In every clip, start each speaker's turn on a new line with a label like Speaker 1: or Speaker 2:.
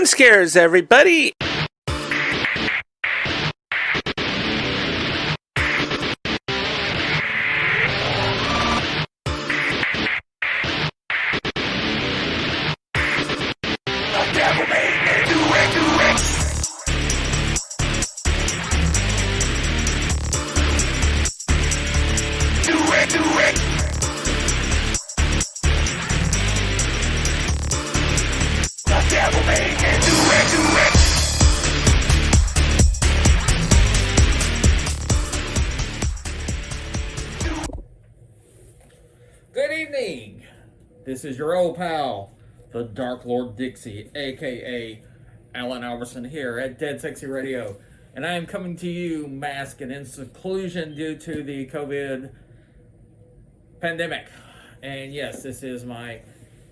Speaker 1: Jump scares, everybody!
Speaker 2: Good evening. This is your old pal, the Dark Lord Dixie, aka Alan Alberson, here at Dead Sexy Radio, and I am coming to you masked and in seclusion due to the COVID pandemic. And yes, this is my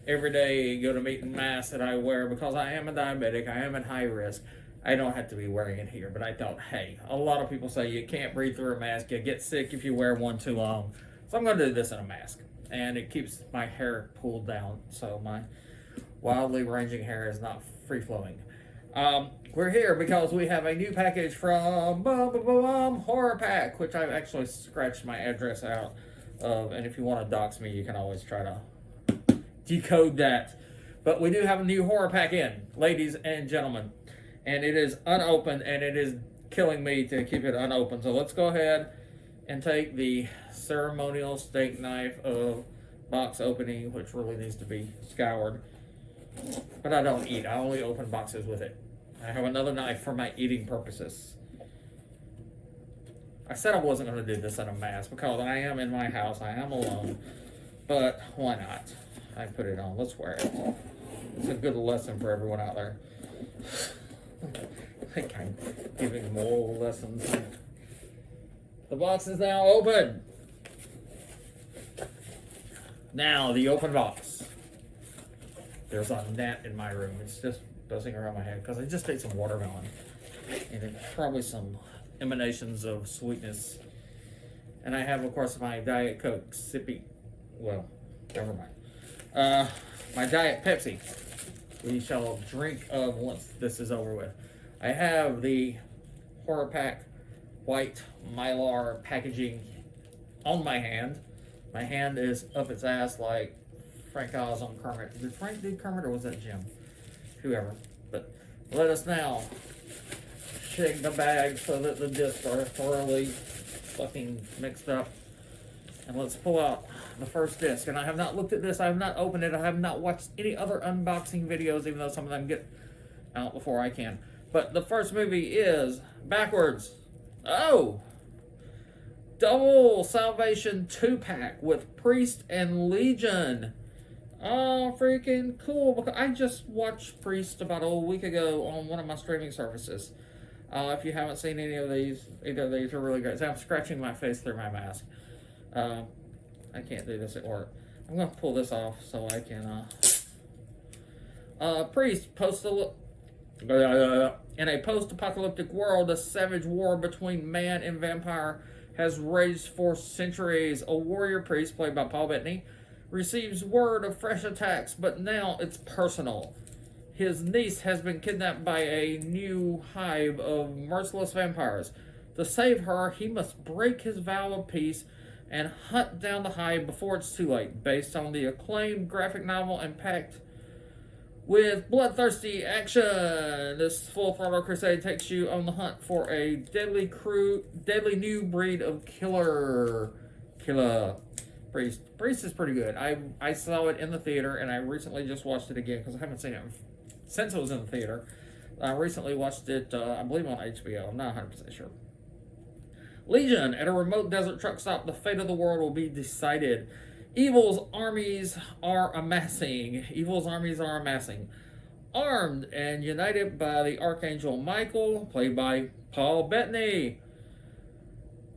Speaker 2: everyday go-to-meeting mask that I wear because I am a diabetic. I am at high risk. I don't have to be wearing it here, but I thought, hey, a lot of people say you can't breathe through a mask. You get sick if you wear one too long. So I'm going to do this in a mask. And it keeps my hair pulled down, so my wildly ranging hair is not free-flowing. We're here because we have a new package from Horror Pack, which I've actually scratched my address out of, and if you want to dox me, you can always try to decode that. But we do have a new Horror Pack in, ladies and gentlemen, and it is unopened, and it is killing me to keep it unopened. So let's go ahead and take the ceremonial steak knife of box opening, which really needs to be scoured. But I don't eat. I only open boxes with it. I have another knife for my eating purposes. I said I wasn't going to do this in a mask because I am in my house. I am alone. But why not? I put it on. Let's wear it. It's a good lesson for everyone out there. I think I'm giving moral lessons. The box is now open. Now, the open box. There's a gnat in my room. It's just buzzing around my head because I just ate some watermelon. And it's probably some emanations of sweetness. And I have, of course, my Diet Coke sippy. Well, never mind. My Diet Pepsi. We shall drink of once this is over with. I have the Horror Pack white Mylar packaging on my hand. My hand is up its ass like Frank Oz on Kermit. Did Frank do Kermit or was that Jim? Whoever. But let us now shake the bag so that the discs are thoroughly fucking mixed up. And let's pull out the first disc. And I have not looked at this. I have not opened it. I have not watched any other unboxing videos, even though some of them get out before I can. But the first movie is Backwards. Oh! Double Salvation 2-pack with Priest and Legion. Oh, freaking cool. Because I just watched Priest about a week ago on one of my streaming services. If you haven't seen any of these, either of these are really great. So I'm scratching my face through my mask. I can't do this at work. I'm going to pull this off so I can... Priest, in a post-apocalyptic world, a savage war between man and vampire has raged for centuries. A warrior priest, played by Paul Bettany, receives word of fresh attacks, but now it's personal. His niece has been kidnapped by a new hive of merciless vampires. To save her, he must break his vow of peace and hunt down the hive before it's too late. Based on the acclaimed graphic novel and packed with bloodthirsty action, this full-throttle crusade takes you on the hunt for a deadly new breed of killer. Priest is pretty good. I saw it in the theater, and I recently just watched it again because I haven't seen it since it was in the theater. I recently watched it, I believe on HBO. I'm not 100% sure. Legion. At a remote desert truck stop, the fate of the world will be decided. Evil's armies are amassing. Armed and united by the Archangel Michael, played by Paul Bettany.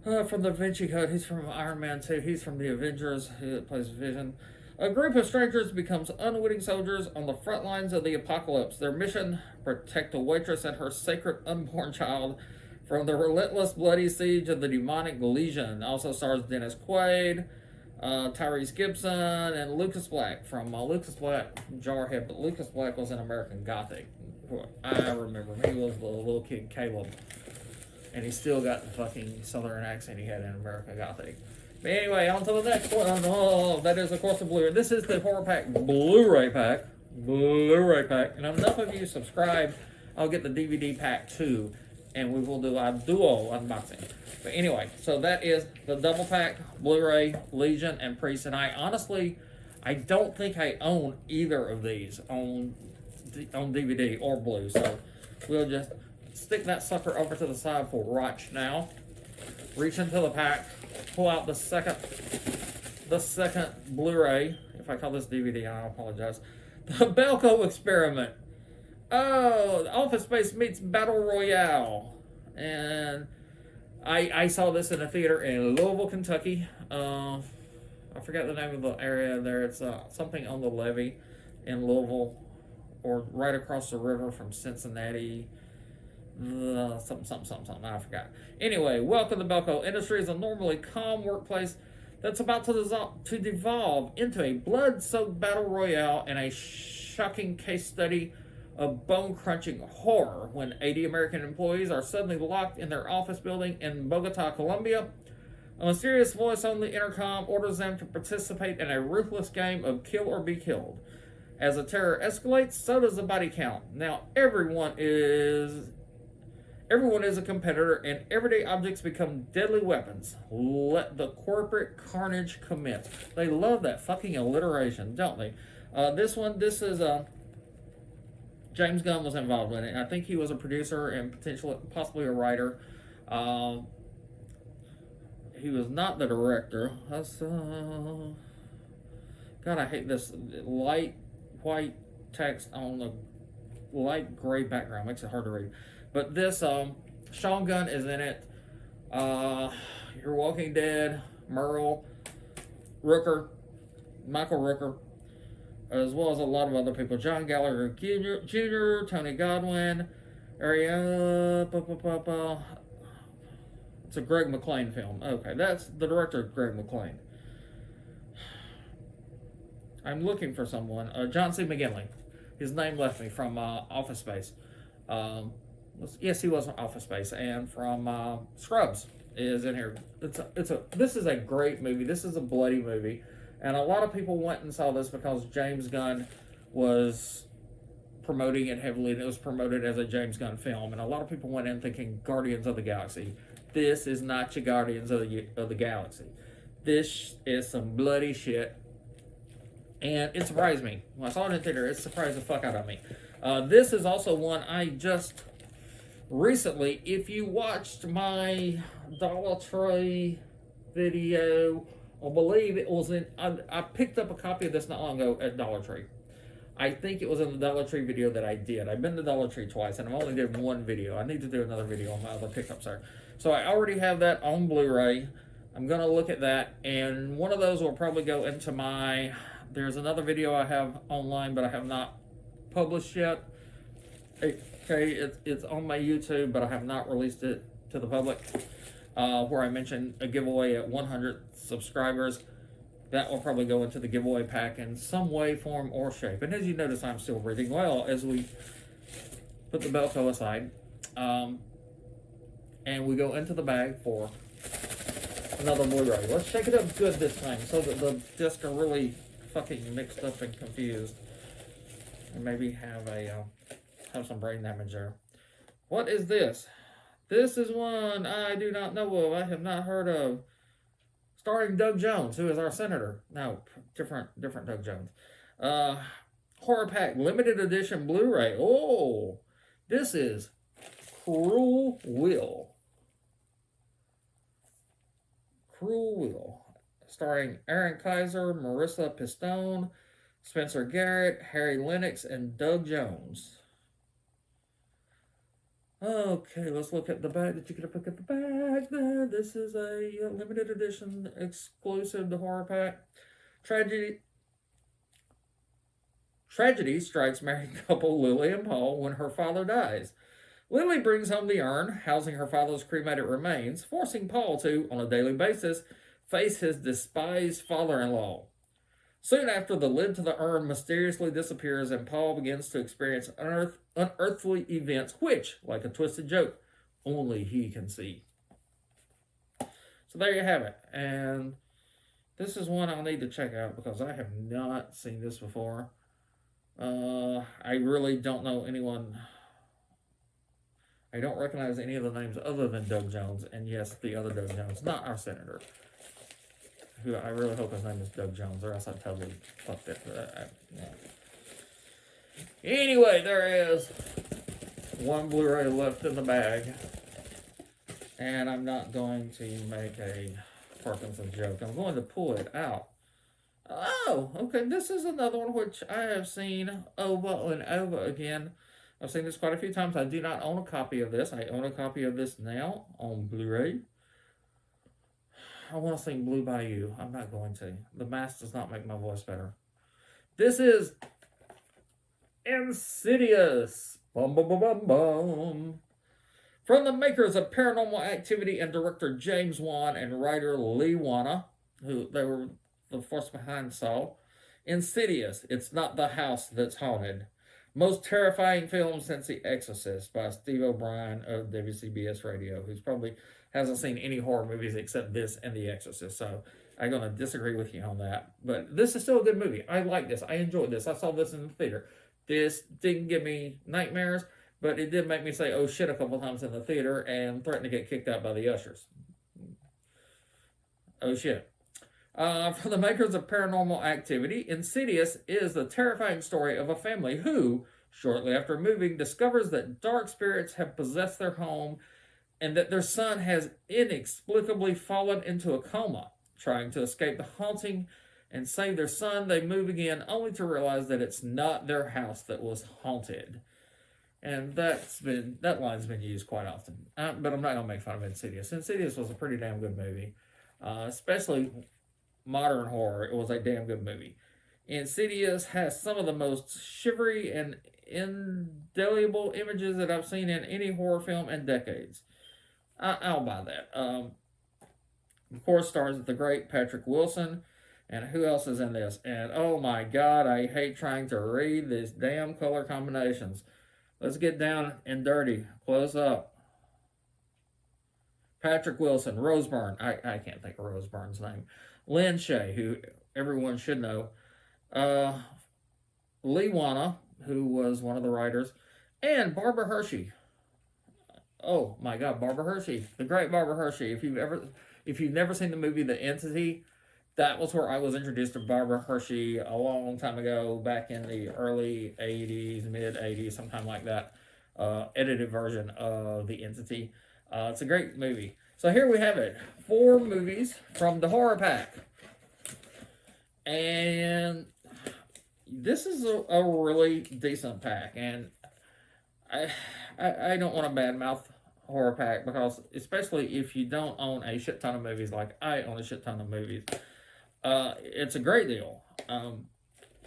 Speaker 2: From the Da Vinci Code, he's from Iron Man 2. He's from the Avengers. He plays Vision. A group of strangers becomes unwitting soldiers on the front lines of the apocalypse. Their mission, protect a waitress and her sacred unborn child from the relentless bloody siege of the demonic Legion. Also stars Dennis Quaid, Tyrese Gibson, and Lucas Black from Lucas Black, Jarhead, but Lucas Black was in American Gothic, I remember him. He was the little kid Caleb. And he still got the fucking southern accent he had in America Gothic. But anyway, on to the next one. Oh, that is, of course, the Blu-ray. This is the Horror Pack Blu-ray pack. Blu-ray pack. And enough of you subscribe, I'll get the DVD pack too. And we will do a duo unboxing. But anyway, so that is the double pack Blu-ray, Legion, and Priest. And I honestly, I don't think I own either of these on DVD or Blu. So we'll just stick that sucker over to the side for watch now. Reach into the pack, pull out the second Blu-ray. If I call this DVD, I apologize. The Belko Experiment. Oh, Office Space meets Battle Royale. And I saw this in a theater in Louisville, Kentucky. I forgot the name of the area there. It's something on the levee in Louisville, or right across the river from Cincinnati. Something. I forgot. Anyway, welcome to Belko Industries, a normally calm workplace that's about to devolve into a blood-soaked battle royale and a shocking case study of bone-crunching horror when 80 American employees are suddenly locked in their office building in Bogota, Colombia. A mysterious voice on the intercom orders them to participate in a ruthless game of kill or be killed. As the terror escalates, so does the body count. Now everyone is a competitor, and everyday objects become deadly weapons. Let the corporate carnage commence. They love that fucking alliteration, don't they? This is James Gunn was involved in it. I think he was a producer and possibly a writer. He was not the director. That's God, I hate this light white text on the light gray background. Makes it hard to read. But this, Sean Gunn is in it. Your Walking Dead, Merle, Rooker, Michael Rooker, as well as a lot of other people. John Gallagher Jr., Tony Godwin, It's a Greg McLean film. Okay, that's the director, Greg McLean. I'm looking for someone. John C. McGinley. His name left me from Office Space. Yes, he was on Office Space, and from Scrubs is in here. This is a great movie. This is a bloody movie, and a lot of people went and saw this because James Gunn was promoting it heavily, and it was promoted as a James Gunn film. And a lot of people went in thinking Guardians of the Galaxy. This is not your Guardians of the Galaxy. This is some bloody shit, and it surprised me when I saw it in theater. It surprised the fuck out of me. This is also one I just recently, if you watched my Dollar Tree video, I believe it was I picked up a copy of this not long ago at Dollar Tree. I think it was in the Dollar Tree video that I did. I've been to Dollar Tree twice, and I've only did one video. I need to do another video on my other pickups there. So I already have that on Blu-ray. I'm going to look at that, and one of those will probably go into there's another video I have online, but I have not published yet. Okay, it's on my YouTube, but I have not released it to the public, where I mentioned a giveaway at 100 subscribers. That will probably go into the giveaway pack in some way, form, or shape. And as you notice, I'm still breathing well as we put the Belko aside. And we go into the bag for another Blu-ray. Let's shake it up good this time so that the discs are really fucking mixed up and confused. And maybe have some brain damage there. What is this? This is one I do not know of. I have not heard of. Starring Doug Jones, who is our senator. No, different Doug Jones. Horror Pack Limited Edition Blu-ray. Oh, this is Cruel Will. Cruel Will. Starring Aaron Kaiser, Marissa Pistone, Spencer Garrett, Harry Lennox, and Doug Jones. Okay, let's look at the bag. Did you get a look at the bag there? This is a limited edition exclusive to Horror Pack. Tragedy strikes married couple Lily and Paul when her father dies. Lily brings home the urn, housing her father's cremated remains, forcing Paul to, on a daily basis, face his despised father-in-law. Soon after, the lid to the urn mysteriously disappears and Paul begins to experience unearthly events which, like a twisted joke, only he can see. So there you have it. And this is one I'll need to check out because I have not seen this before. I really don't know anyone. I don't recognize any of the names other than Doug Jones. And yes, the other Doug Jones, not our senator. Who I really hope his name is Doug Jones, or else I totally fucked it. Yeah. Anyway, there is one Blu-ray left in the bag. And I'm not going to make a Parkinson's joke. I'm going to pull it out. Oh, okay. This is another one which I have seen over and over again. I've seen this quite a few times. I do not own a copy of this. I own a copy of this now on Blu-ray. I want to sing Blue Bayou. I'm not going to. The mask does not make my voice better. This is Insidious. Bum, bum, bum, bum, bum. From the makers of Paranormal Activity and director James Wan and writer Lee Wana, who they were the force behind Saw. Insidious. It's not the house that's haunted. Most terrifying film since The Exorcist by Steve O'Brien of WCBS Radio, who's probably hasn't seen any horror movies except this and The Exorcist. So I'm going to disagree with you on that. But this is still a good movie. I like this. I enjoyed this. I saw this in the theater. This didn't give me nightmares, but it did make me say, oh shit, a couple times in the theater and threaten to get kicked out by the ushers. Oh shit. From the makers of Paranormal Activity, Insidious is the terrifying story of a family who, shortly after moving, discovers that dark spirits have possessed their home and that their son has inexplicably fallen into a coma. Trying to escape the haunting and save their son, they move again, only to realize that it's not their house that was haunted. And that line's been used quite often. But I'm not going to make fun of Insidious. Insidious was a pretty damn good movie. Especially modern horror, it was a damn good movie. Insidious has some of the most shivery and indelible images that I've seen in any horror film in decades. I'll buy that. Of course, stars the great Patrick Wilson. And who else is in this? And oh my God, I hate trying to read these damn color combinations. Let's get down and dirty. Close up. Patrick Wilson, Rose Byrne. I can't think of Rose Byrne's name. Lynn Shay, who everyone should know. Lee Wana, who was one of the writers. And Barbara Hershey. Oh my God, Barbara Hershey. The great Barbara Hershey. If you've never seen the movie The Entity, that was where I was introduced to Barbara Hershey a long time ago, back in the early 80s, mid 80s, sometime like that. Edited version of The Entity. It's a great movie. So here we have it. 4 movies from the Horror Pack. And this is a really decent pack. And I don't want to badmouth Horror Pack because, especially if you don't own a shit ton of movies like I own a shit ton of movies, it's a great deal.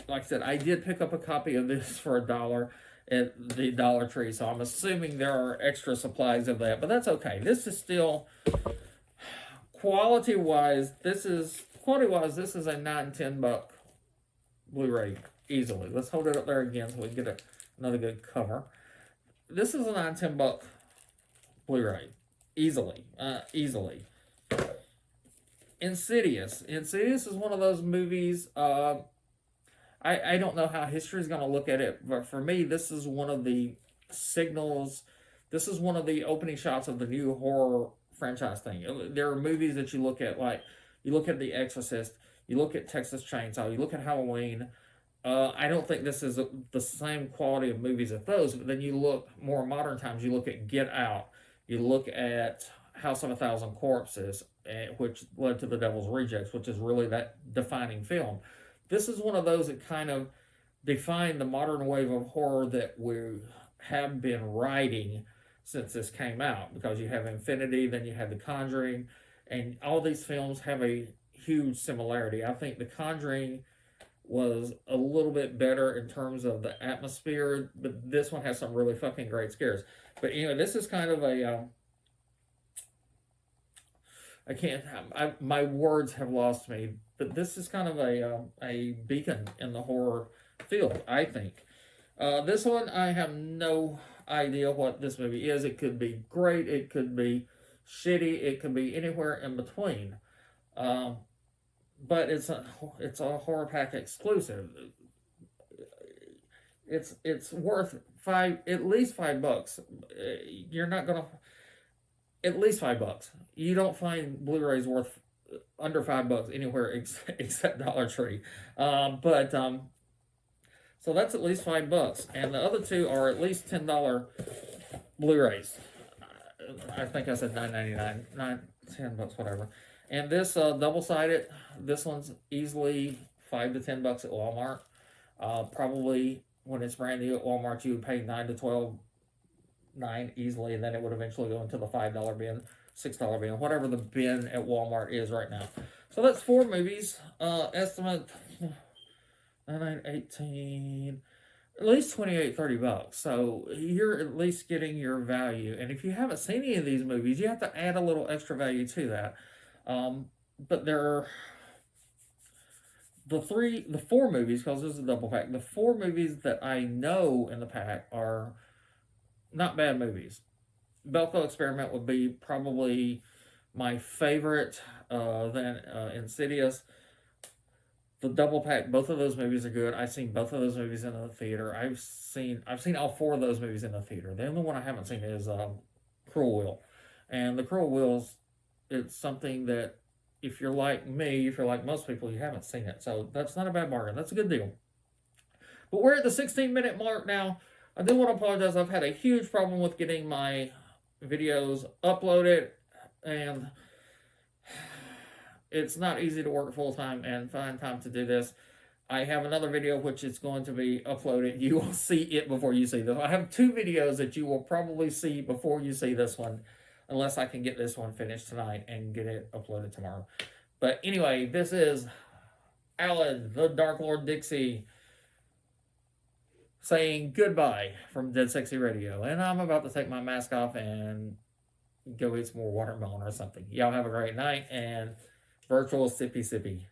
Speaker 2: Like I said, I did pick up a copy of this for $1 at the Dollar Tree, so I'm assuming there are extra supplies of that, but that's okay. This is still quality-wise. This is a $9-10 Blu-ray easily. Let's hold it up there again so we can get another good cover. This is a $9-10 Blu-ray easily. Insidious. Insidious is one of those movies. I don't know how history is going to look at it, but for me, this is one of the signals. This is one of the opening shots of the new horror franchise thing. There are movies that you look at, like you look at The Exorcist, you look at Texas Chainsaw, you look at Halloween. I don't think this is the same quality of movies as those, but then you look more modern times, you look at Get Out, you look at House of a Thousand Corpses, which led to The Devil's Rejects, which is really that defining film. This is one of those that kind of defined the modern wave of horror that we have been riding since this came out, because you have Infinity, then you have The Conjuring, and all these films have a huge similarity. I think The Conjuring was a little bit better in terms of the atmosphere, but this one has some really fucking great scares. But this is kind of a my words have lost me. but this is kind of a beacon in the horror field, I think. This one, I have no idea what this movie is. It could be great, it could be shitty, it could be anywhere in between. Um, but it's a horror pack exclusive. It's worth at least $5. You're not gonna at least $5. You don't find Blu-rays worth under $5 anywhere except Dollar Tree. But so that's at least $5, and the other two are at least $10 Blu-rays. I think I said $9.99, $10, whatever. And this double-sided, this one's easily $5 to $10 at Walmart. Probably when it's brand new at Walmart, you would pay $9 to $12.9 easily, and then it would eventually go into the $5 bin, $6 bin, whatever the bin at Walmart is right now. So that's 4 movies. Estimate 9, 18, at least $28, $30. So you're at least getting your value. And if you haven't seen any of these movies, you have to add a little extra value to that. But there are the 4 movies, because this is a double pack. The 4 movies that I know in the pack are not bad movies. Belko Experiment would be probably my favorite. Then Insidious. The double pack, both of those movies are good. I've seen both of those movies in the theater. I've seen all 4 of those movies in the theater. The only one I haven't seen is Cruel Will. And the Cruel Will's, it's something that if you're like me, if you're like most people, you haven't seen it. So that's not a bad bargain. That's a good deal. But we're at the 16-minute mark now. I do want to apologize. I've had a huge problem with getting my videos uploaded, and it's not easy to work full-time and find time to do this. I have another video which is going to be uploaded. You will see it before you see this. I have 2 videos that you will probably see before you see this one, unless I can get this one finished tonight and get it uploaded tomorrow. But anyway, this is Alan, the Dark Lord Dixie, saying goodbye from Dead Sexy Radio. And I'm about to take my mask off and go eat some more watermelon or something. Y'all have a great night, and virtual sippy sippy.